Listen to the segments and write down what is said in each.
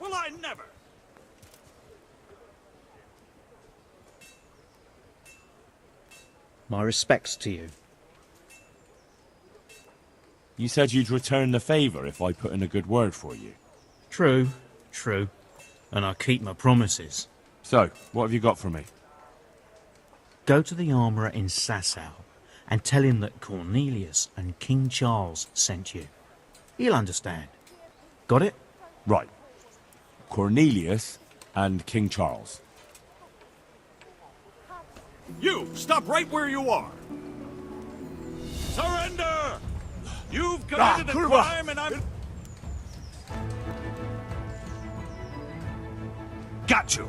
Well, I never! My respects to you. You said you'd return the favour if I put in a good word for you. True, true. And I keep my promises. So, what have you got for me? Go to the armourer in Sasau and tell him that Cornelius and King Charles sent you. He'll understand. Got it? Right. Cornelius and King Charles. You! Stop right where you are! Surrender! You've committed a crime and I'm... Got you!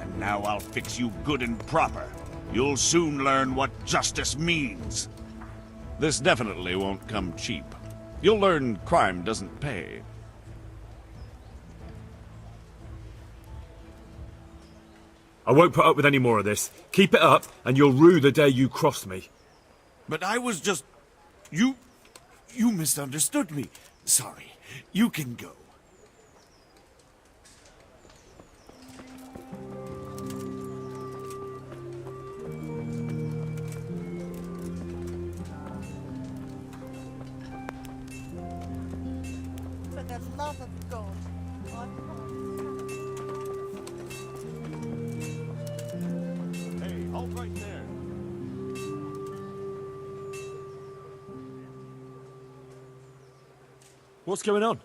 And now I'll fix you good and proper. You'll soon learn what justice means. This definitely won't come cheap. You'll learn crime doesn't pay. I won't put up with any more of this. Keep it up, and you'll rue the day you crossed me. But I was just... You misunderstood me. Sorry. You can go. For the love of God, Hey, hold right there. What's going on?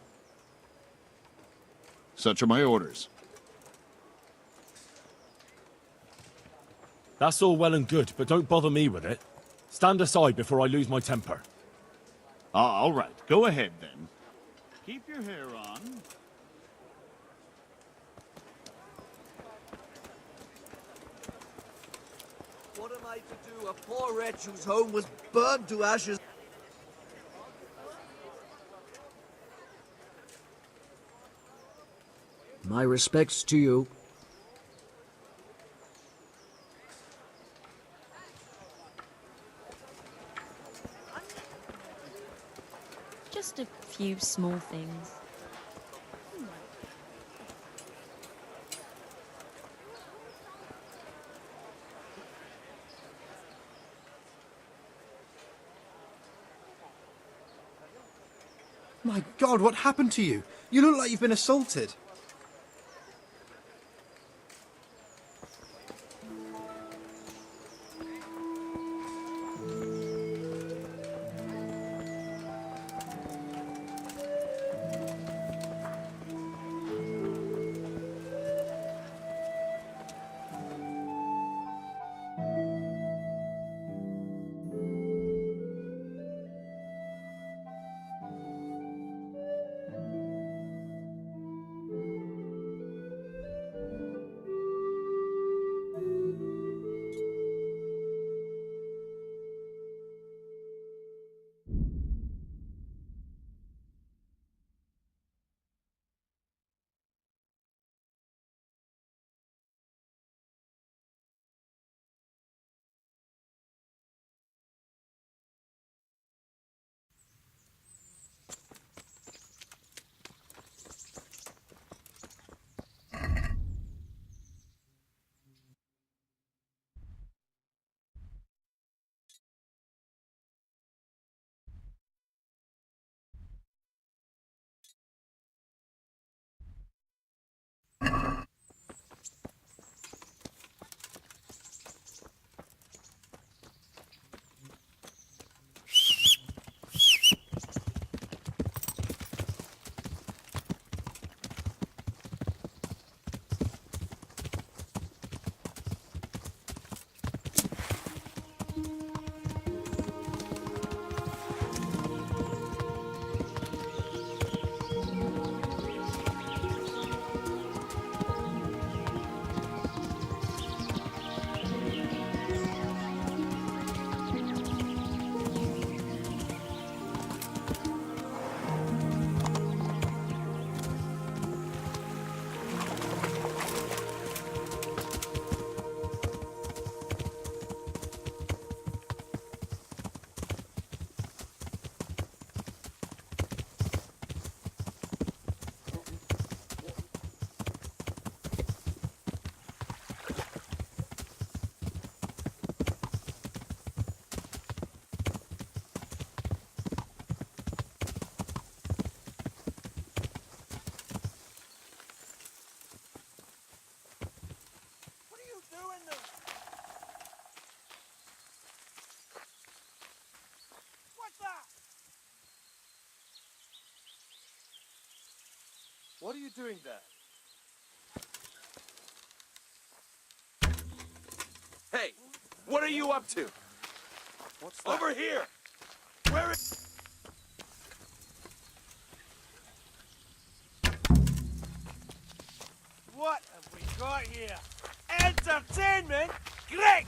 Such are my orders. That's all well and good, but don't bother me with it. Stand aside before I lose my temper. All right, go ahead then. Keep your hair on. What am I to do? A poor wretch whose home was burned to ashes. My respects to you. Just a few small things. My God, what happened to you? You look like you've been assaulted. What are you doing there? Hey, what are you up to? What's that? Over here! Where is... What have we got here? Entertainment? Great!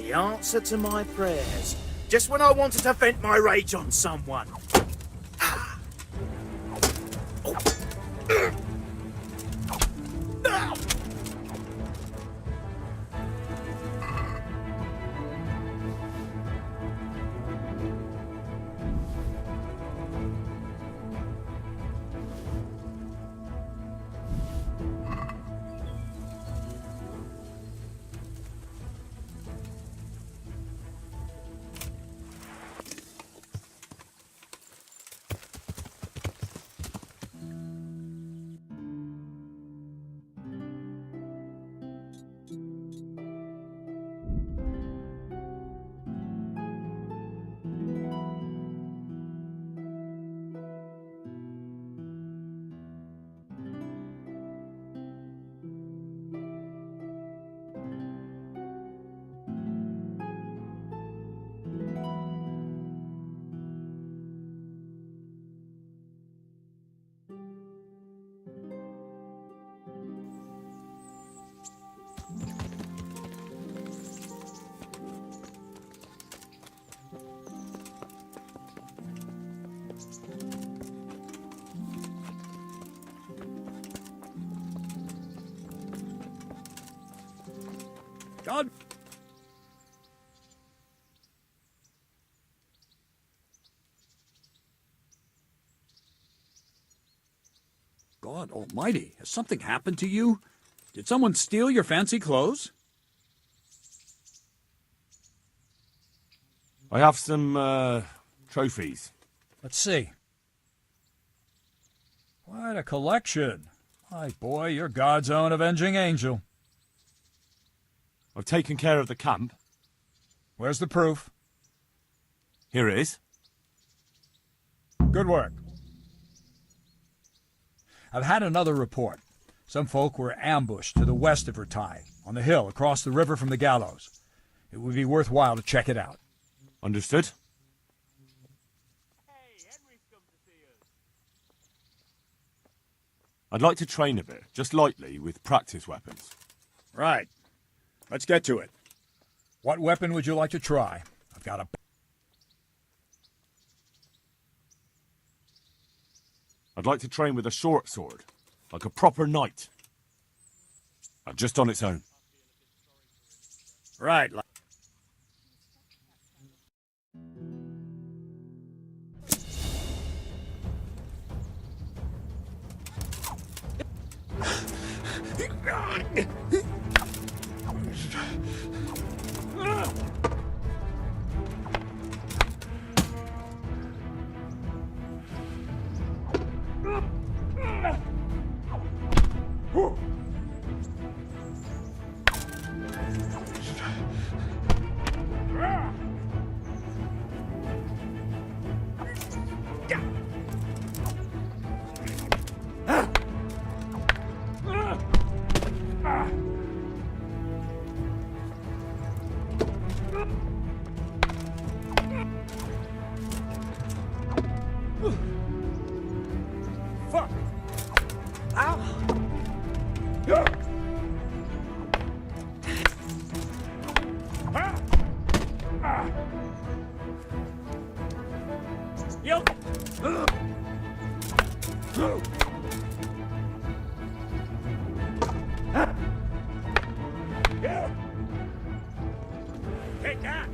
The answer to my prayers. Just when I wanted to vent my rage on someone. God. God almighty, has something happened to you? Did someone steal your fancy clothes? I have some, trophies. Let's see. Quite a collection. My boy, you're God's own avenging angel. I've taken care of the camp. Where's the proof? Here it is. Good work. I've had another report. Some folk were ambushed to the west of Vertai, on the hill across the river from the gallows. It would be worthwhile to check it out. Understood. I'd like to train a bit, just lightly, with practice weapons. Right. Let's get to it. What weapon would you like to try? I've got a... I'd like to train with a short sword, like a proper knight. Just on its own. Right. Fuck! Ow! Take that!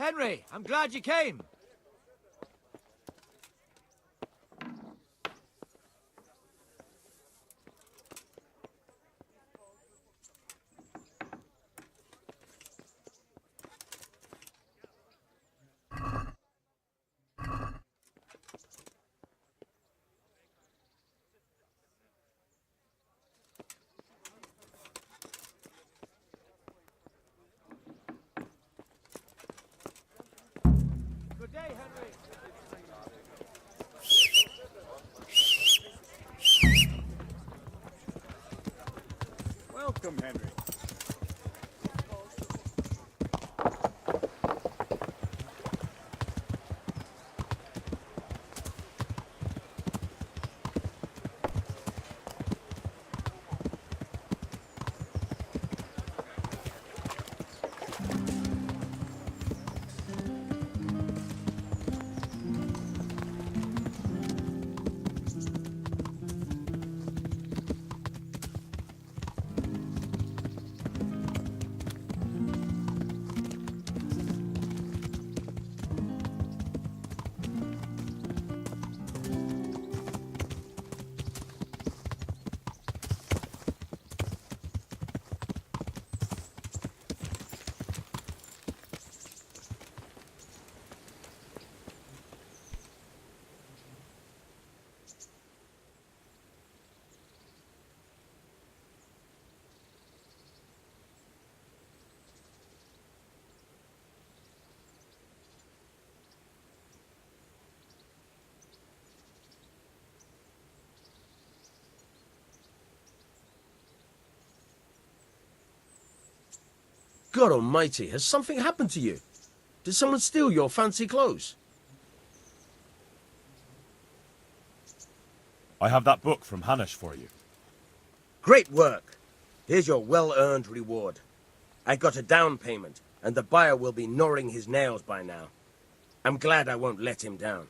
Henry, I'm glad you came. Good day, Henry. Welcome, Henry. God almighty, has something happened to you? Did someone steal your fancy clothes? I have that book from Hanish for you. Great work. Here's your well-earned reward. I got a down payment, and the buyer will be gnawing his nails by now. I'm glad I won't let him down.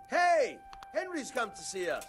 Hey! Henry's come to see us.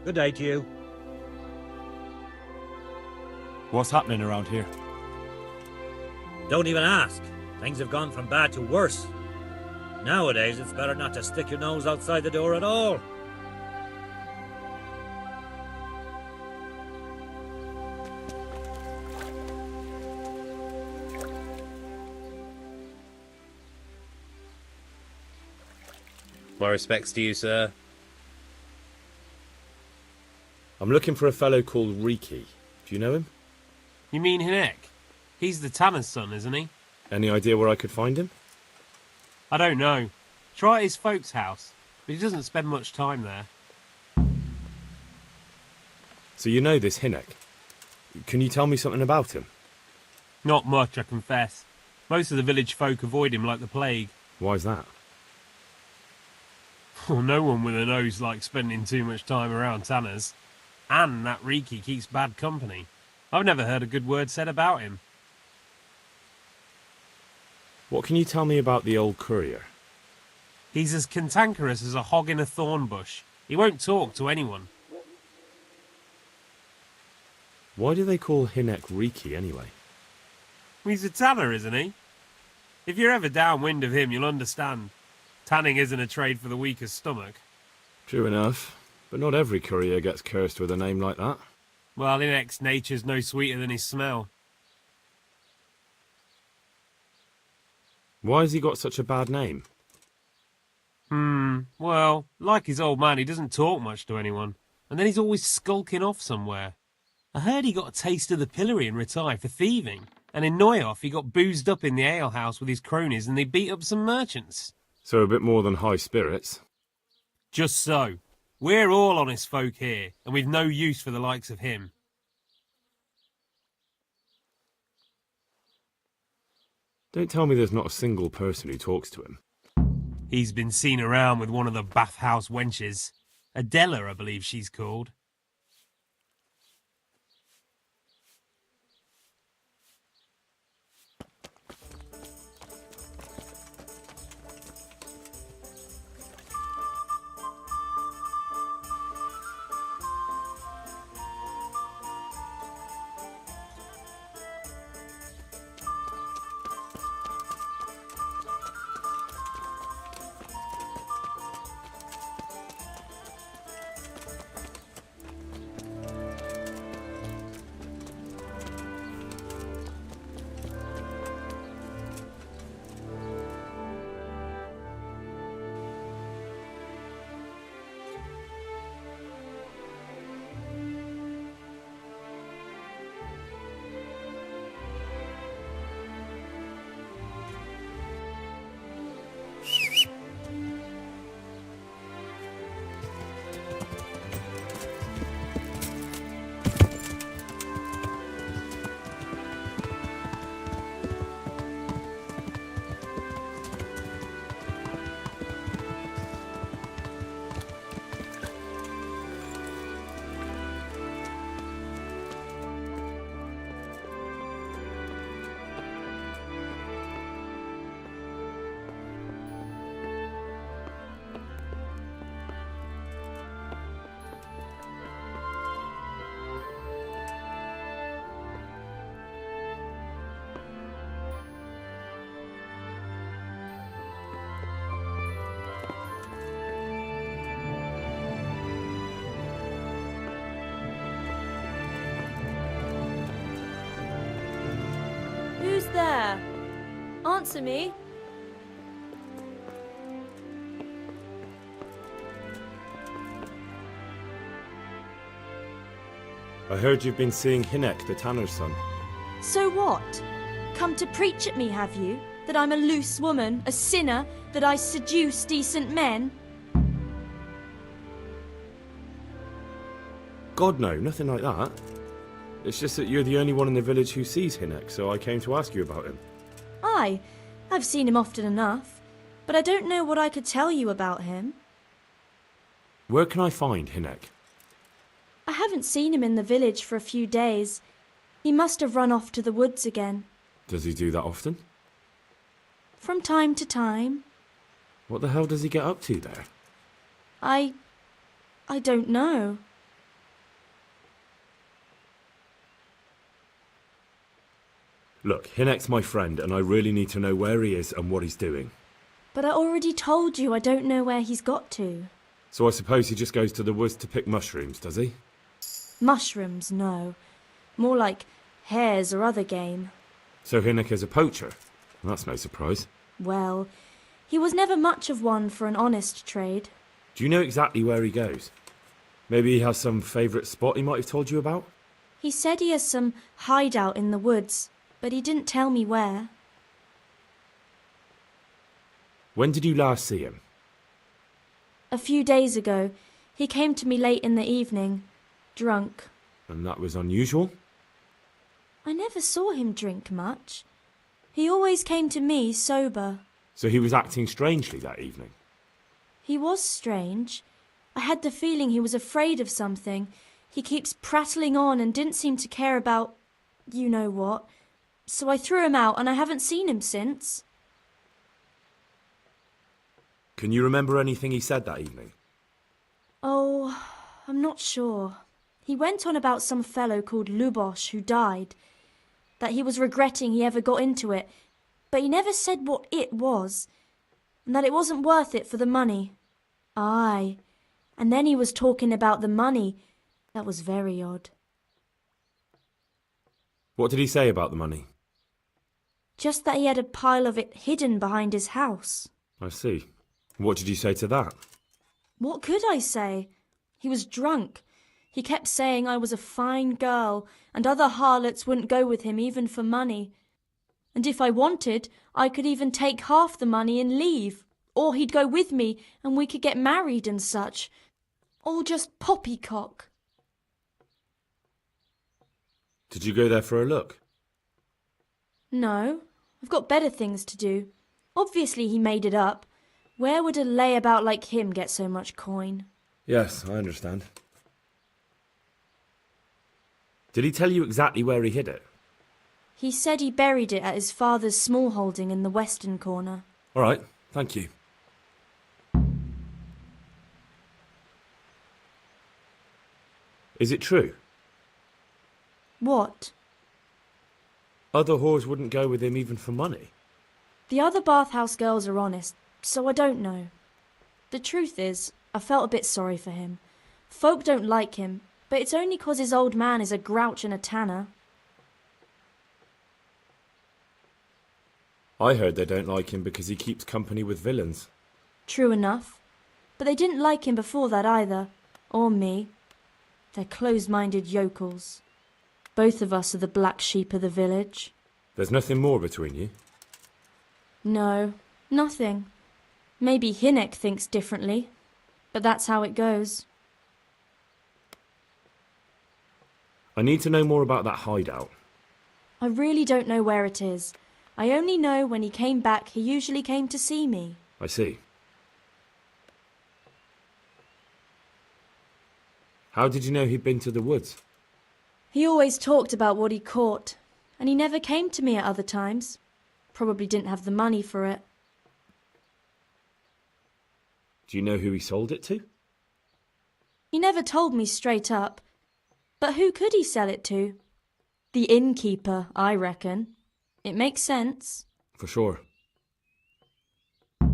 Good day to you. What's happening around here? Don't even ask. Things have gone from bad to worse. Nowadays, it's better not to stick your nose outside the door at all. My respects to you, sir. I'm looking for a fellow called Riki. Do you know him? You mean Hinek? He's the tanner's son, isn't he? Any idea where I could find him? I don't know. Try at his folks' house, but he doesn't spend much time there. So you know this Hinek. Can you tell me something about him? Not much, I confess. Most of the village folk avoid him like the plague. Why's that? Well, no one with a nose likes spending too much time around tanners. And that Riki keeps bad company. I've never heard a good word said about him. What can you tell me about the old courier? He's as cantankerous as a hog in a thorn bush. He won't talk to anyone. Why do they call Hinek Riki anyway? He's a tanner, isn't he? If you're ever downwind of him, you'll understand. Tanning isn't a trade for the weakest stomach. True enough, but not every courier gets cursed with a name like that. Well, Hinek's nature's no sweeter than his smell. Why has he got such a bad name? Well, like his old man, he doesn't talk much to anyone. And then he's always skulking off somewhere. I heard he got a taste of the pillory and retired for thieving. And in Neuhoff, he got boozed up in the alehouse with his cronies and they beat up some merchants. So a bit more than high spirits. Just so. We're all honest folk here, and we've no use for the likes of him. Don't tell me there's not a single person who talks to him. He's been seen around with one of the bathhouse wenches. Adela, I believe she's called. Who's there? Answer me. I heard you've been seeing Hinek, the tanner's son. So what? Come to preach at me, have you? That I'm a loose woman, a sinner, that I seduce decent men? God, no, nothing like that. It's just that you're the only one in the village who sees Hinek, so I came to ask you about him. Aye, I've seen him often enough, but I don't know what I could tell you about him. Where can I find Hinek? I haven't seen him in the village for a few days. He must have run off to the woods again. Does he do that often? From time to time. What the hell does he get up to there? I don't know. Look, Hinek's my friend, and I really need to know where he is and what he's doing. But I already told you I don't know where he's got to. So I suppose he just goes to the woods to pick mushrooms, does he? Mushrooms, no. More like hares or other game. So Hinek is a poacher? That's no surprise. Well, he was never much of one for an honest trade. Do you know exactly where he goes? Maybe he has some favourite spot he might have told you about? He said he has some hideout in the woods, but he didn't tell me where. When did you last see him? A few days ago. He came to me late in the evening, drunk. And that was unusual? I never saw him drink much. He always came to me sober. So he was acting strangely that evening? He was strange. I had the feeling he was afraid of something. He keeps prattling on and didn't seem to care about you know what. So I threw him out and I haven't seen him since. Can you remember anything he said that evening? Oh, I'm not sure. He went on about some fellow called Lubosh who died. That he was regretting he ever got into it. But he never said what it was. And that it wasn't worth it for the money. Aye. And then he was talking about the money. That was very odd. What did he say about the money? Just that he had a pile of it hidden behind his house. I see. What did you say to that? What could I say? He was drunk. He kept saying I was a fine girl, and other harlots wouldn't go with him even for money. And if I wanted, I could even take half the money and leave. Or he'd go with me, and we could get married and such. All just poppycock. Did you go there for a look? No, I've got better things to do. Obviously he made it up. Where would a layabout like him get so much coin? Yes, I understand. Did he tell you exactly where he hid it? He said he buried it at his father's small holding in the western corner. All right, thank you. Is it true? What? Other whores wouldn't go with him even for money? The other bathhouse girls are honest, so I don't know. The truth is, I felt a bit sorry for him. Folk don't like him, but it's only 'cause his old man is a grouch and a tanner. I heard they don't like him because he keeps company with villains. True enough. But they didn't like him before that either. Or me. They're close-minded yokels. Both of us are the black sheep of the village. There's nothing more between you? No, nothing. Maybe Hinek thinks differently, but that's how it goes. I need to know more about that hideout. I really don't know where it is. I only know when he came back, he usually came to see me. I see. How did you know he'd been to the woods? He always talked about what he caught, and he never came to me at other times. Probably didn't have the money for it. Do you know who he sold it to? He never told me straight up. But who could he sell it to? The innkeeper, I reckon. It makes sense. For sure. Do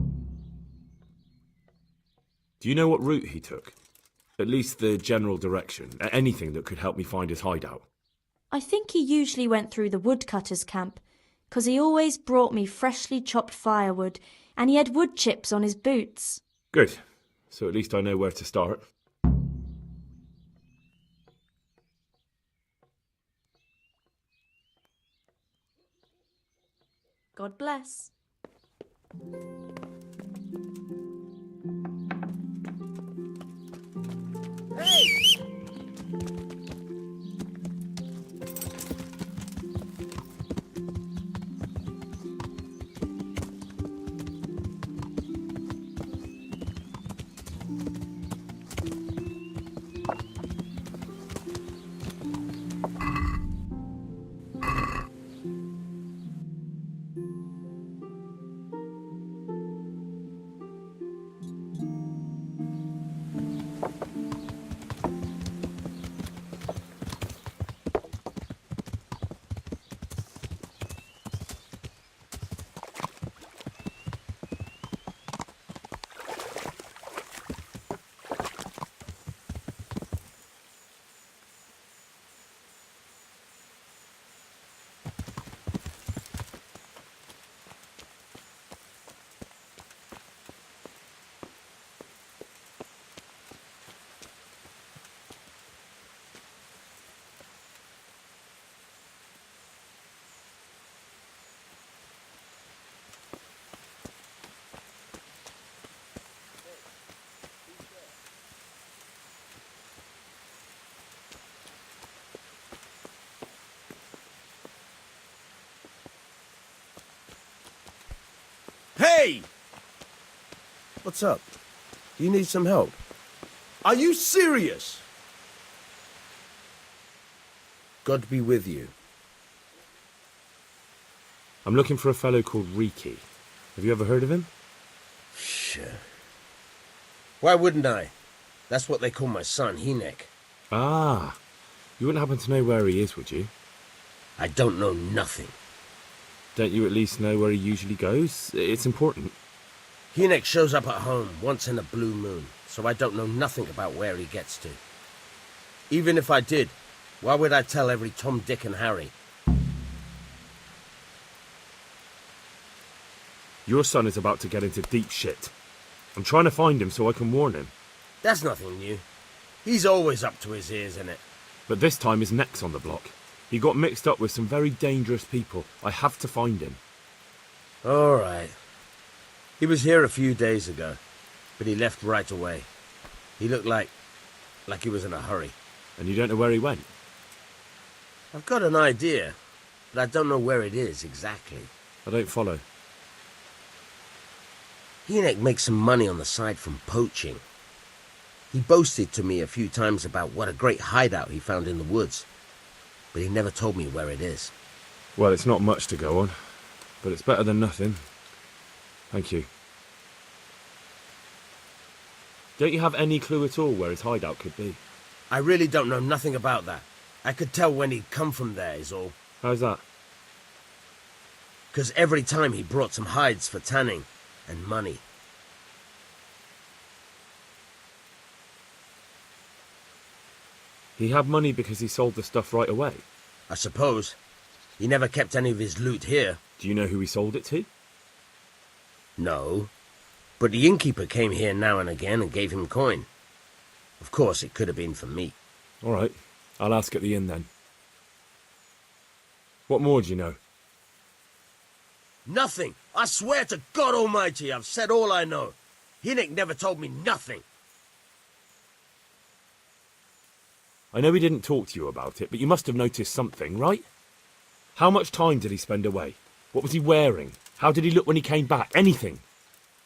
you know what route he took? At least the general direction. Anything that could help me find his hideout. I think he usually went through the woodcutter's camp, 'cause he always brought me freshly chopped firewood, and he had wood chips on his boots. Good. So at least I know where to start. God bless. Hey! Hey! What's up? Do you need some help? Are you serious? God be with you. I'm looking for a fellow called Riki. Have you ever heard of him? Sure. Why wouldn't I? That's what they call my son, Hinek. Ah, you wouldn't happen to know where he is, would you? I don't know nothing. Don't you at least know where he usually goes? It's important. Hinek shows up at home once in a blue moon, so I don't know nothing about where he gets to. Even if I did, why would I tell every Tom, Dick and Harry? Your son is about to get into deep shit. I'm trying to find him so I can warn him. That's nothing new. He's always up to his ears in it. But this time his neck's on the block. He got mixed up with some very dangerous people. I have to find him. All right. He was here a few days ago, but he left right away. He looked like he was in a hurry. And you don't know where he went? I've got an idea, but I don't know where it is exactly. I don't follow. Hinek makes some money on the side from poaching. He boasted to me a few times about what a great hideout he found in the woods, but he never told me where it is. Well, it's not much to go on, but it's better than nothing. Thank you. Don't you have any clue at all where his hideout could be? I really don't know nothing about that. I could tell when he'd come from there, is all. How's that? 'Cause every time he brought some hides for tanning and money. He had money because he sold the stuff right away? I suppose. He never kept any of his loot here. Do you know who he sold it to? No. But the innkeeper came here now and again and gave him coin. Of course, it could have been for me. All right. I'll ask at the inn then. What more do you know? Nothing. I swear to God Almighty, I've said all I know. Hinek never told me nothing. I know he didn't talk to you about it, but you must have noticed something, right? How much time did he spend away? What was he wearing? How did he look when he came back? Anything?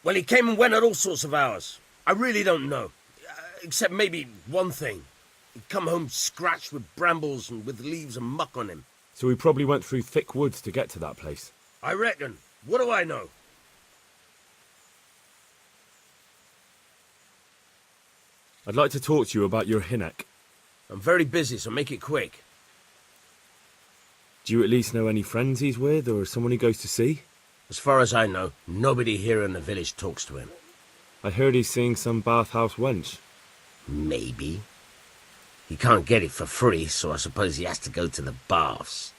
Well, he came and went at all sorts of hours. I really don't know. Except maybe one thing. He'd come home scratched with brambles and with leaves and muck on him. So he probably went through thick woods to get to that place. I reckon. What do I know? I'd like to talk to you about your Hinek. I'm very busy, so make it quick. Do you at least know any friends he's with, or someone he goes to see? As far as I know, nobody here in the village talks to him. I heard he's seeing some bathhouse wench. Maybe. He can't get it for free, so I suppose he has to go to the baths.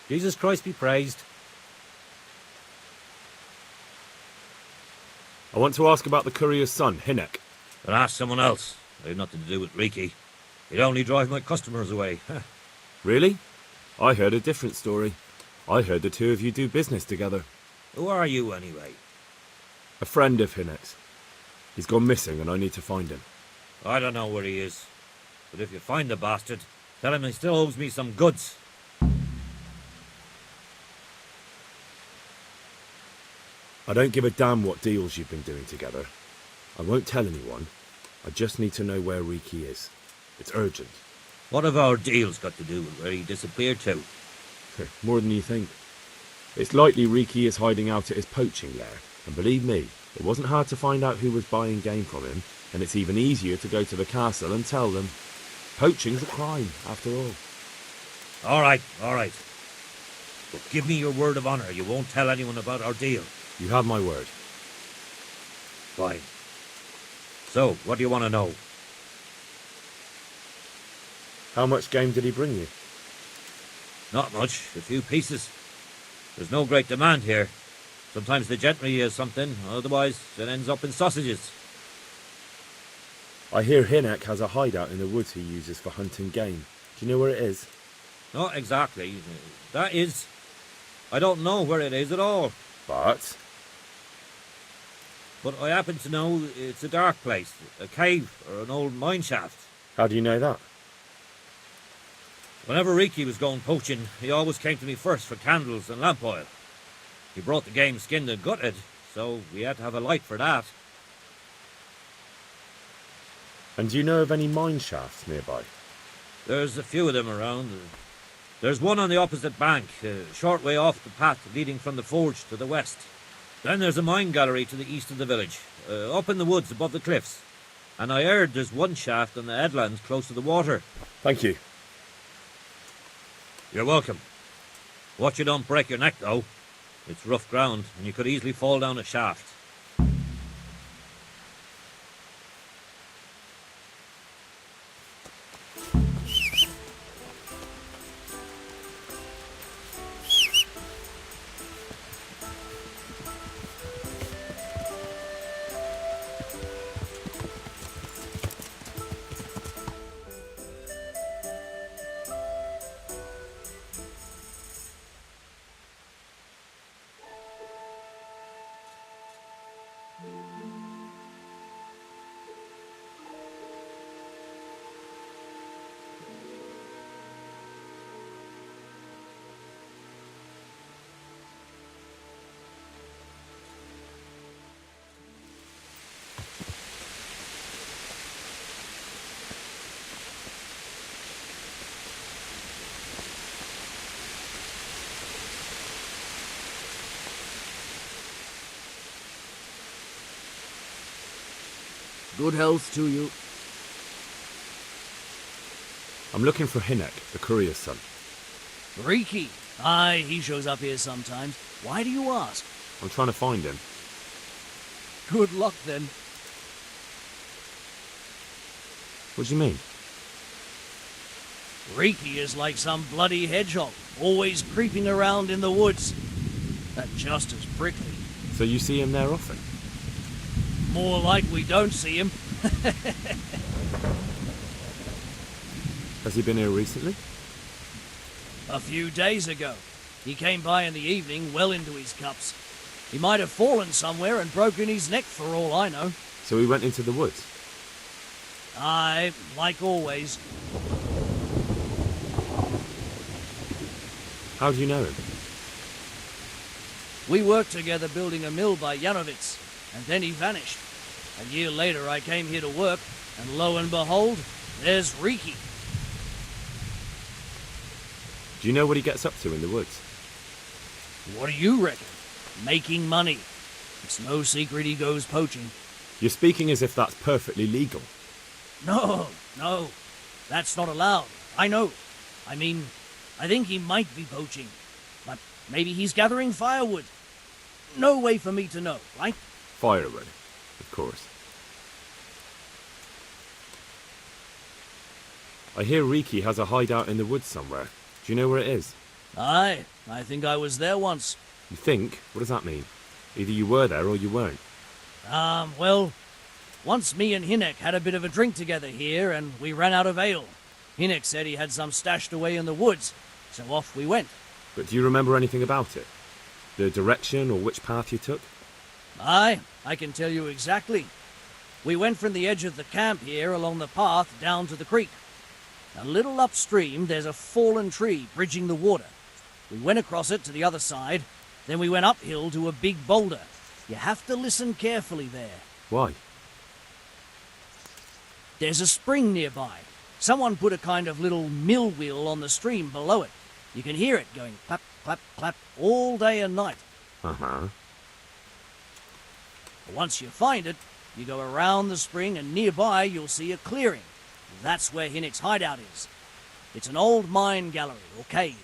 Jesus Christ be praised. I want to ask about the courier's son, Hinek. But ask someone else. I have nothing to do with Riki. He'd only drive my customers away. Really? I heard a different story. I heard the two of you do business together. Who are you, anyway? A friend of Hinek's. He's gone missing and I need to find him. I don't know where he is. But if you find the bastard, tell him he still owes me some goods. I don't give a damn what deals you've been doing together. I won't tell anyone. I just need to know where Riki is. It's urgent. What have our deals got to do with where he disappeared to? More than you think. It's likely Riki is hiding out at his poaching lair. And believe me, it wasn't hard to find out who was buying game from him, and it's even easier to go to the castle and tell them. Poaching's a crime, after all. All right. But give me your word of honor you won't tell anyone about our deal. You have my word. Fine. So, what do you want to know? How much game did he bring you? Not much. A few pieces. There's no great demand here. Sometimes the gentry has something, otherwise it ends up in sausages. I hear Hinek has a hideout in the woods he uses for hunting game. Do you know where it is? Not exactly. That is... I don't know where it is at all. But I happen to know it's a dark place, a cave or an old mine shaft. How do you know that? Whenever Riki was going poaching, he always came to me first for candles and lamp oil. He brought the game skinned and gutted, so we had to have a light for that. And do you know of any mine shafts nearby? There's a few of them around. There's one on the opposite bank, a short way off the path leading from the forge to the west. Then there's a mine gallery to the east of the village, up in the woods above the cliffs. And I heard there's one shaft on the headlands close to the water. Thank you. You're welcome. Watch you don't break your neck, though. It's rough ground, and you could easily fall down a shaft. Good health to you. I'm looking for Hinek, the courier's son. Riki. Aye, he shows up here sometimes. Why do you ask? I'm trying to find him. Good luck, then. What do you mean? Riki is like some bloody hedgehog, always creeping around in the woods. And just as prickly. So you see him there often? More like we don't see him. Has he been here recently? A few days ago. He came by in the evening, well into his cups. He might have fallen somewhere and broken his neck for all I know. So he went into the woods? Aye, like always. How do you know him? We worked together building a mill by Yanovitz, and then he vanished. A year later I came here to work, and lo and behold, there's Riki. Do you know what he gets up to in the woods? What do you reckon? Making money. It's no secret he goes poaching. You're speaking as if that's perfectly legal. No, that's not allowed. I know. I mean, I think he might be poaching. But maybe he's gathering firewood. No way for me to know, right? Firewood, of course. I hear Riki has a hideout in the woods somewhere. Do you know where it is? Aye, I think I was there once. You think? What does that mean? Either you were there or you weren't. Well, once me and Hinnock had a bit of a drink together here and we ran out of ale. Hinnock said he had some stashed away in the woods, so off we went. But do you remember anything about it? The direction or which path you took? Aye, I can tell you exactly. We went from the edge of the camp here along the path down to the creek. A little upstream, there's a fallen tree bridging the water. We went across it to the other side, then we went uphill to a big boulder. You have to listen carefully there. Why? There's a spring nearby. Someone put a kind of little mill wheel on the stream below it. You can hear it going clap, clap, clap all day and night. Uh-huh. Once you find it, you go around the spring and nearby you'll see a clearing. That's where Hinnock's hideout is. It's an old mine gallery or cave.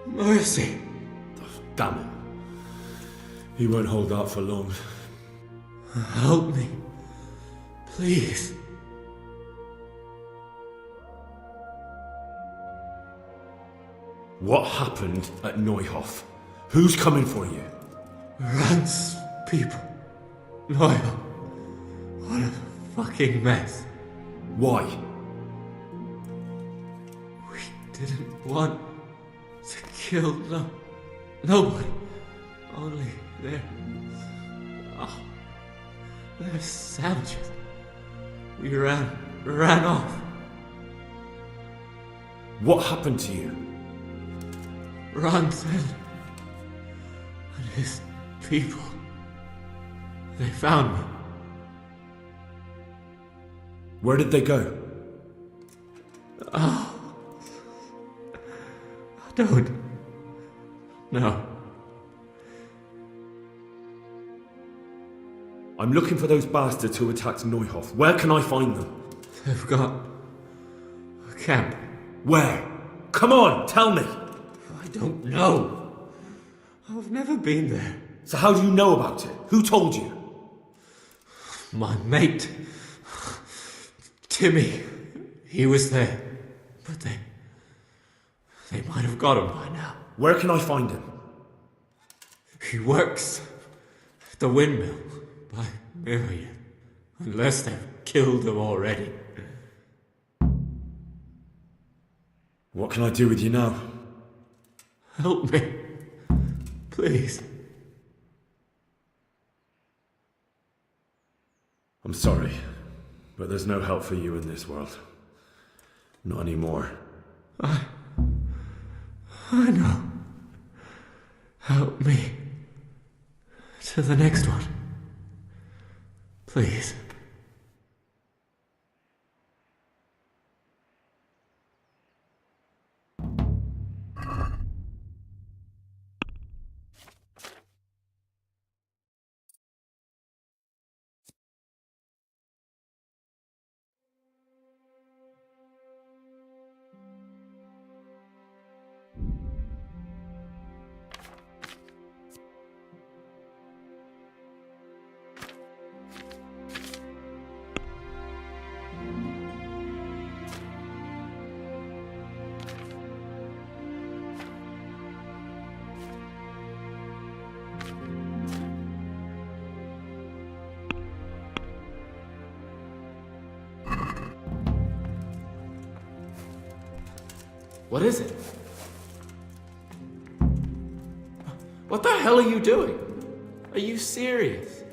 Mercy! Damn it. He won't hold out for long. Help me. Please. What happened at Neuhof? Who's coming for you? Rand's people. Noia. What a fucking mess. Why? We didn't want to kill nobody. Only they're savages. We ran off. What happened to you? Ron said, and his people, they found me. Where did they go? Oh, I don't know. I'm looking for those bastards who attacked Neuhof. Where can I find them? They've got a camp. Where? Come on, tell me. I don't know. I've never been there. So how do you know about it? Who told you? My mate, Timmy. He was there. But they might have got him by now. Where can I find him? He works at the windmill by Miriam. Unless they've killed him already. What can I do with you now? Help me. Please. I'm sorry, but there's no help for you in this world. Not anymore. I know. Help me. To the next one. Please. What is it? What the hell are you doing? Are you serious?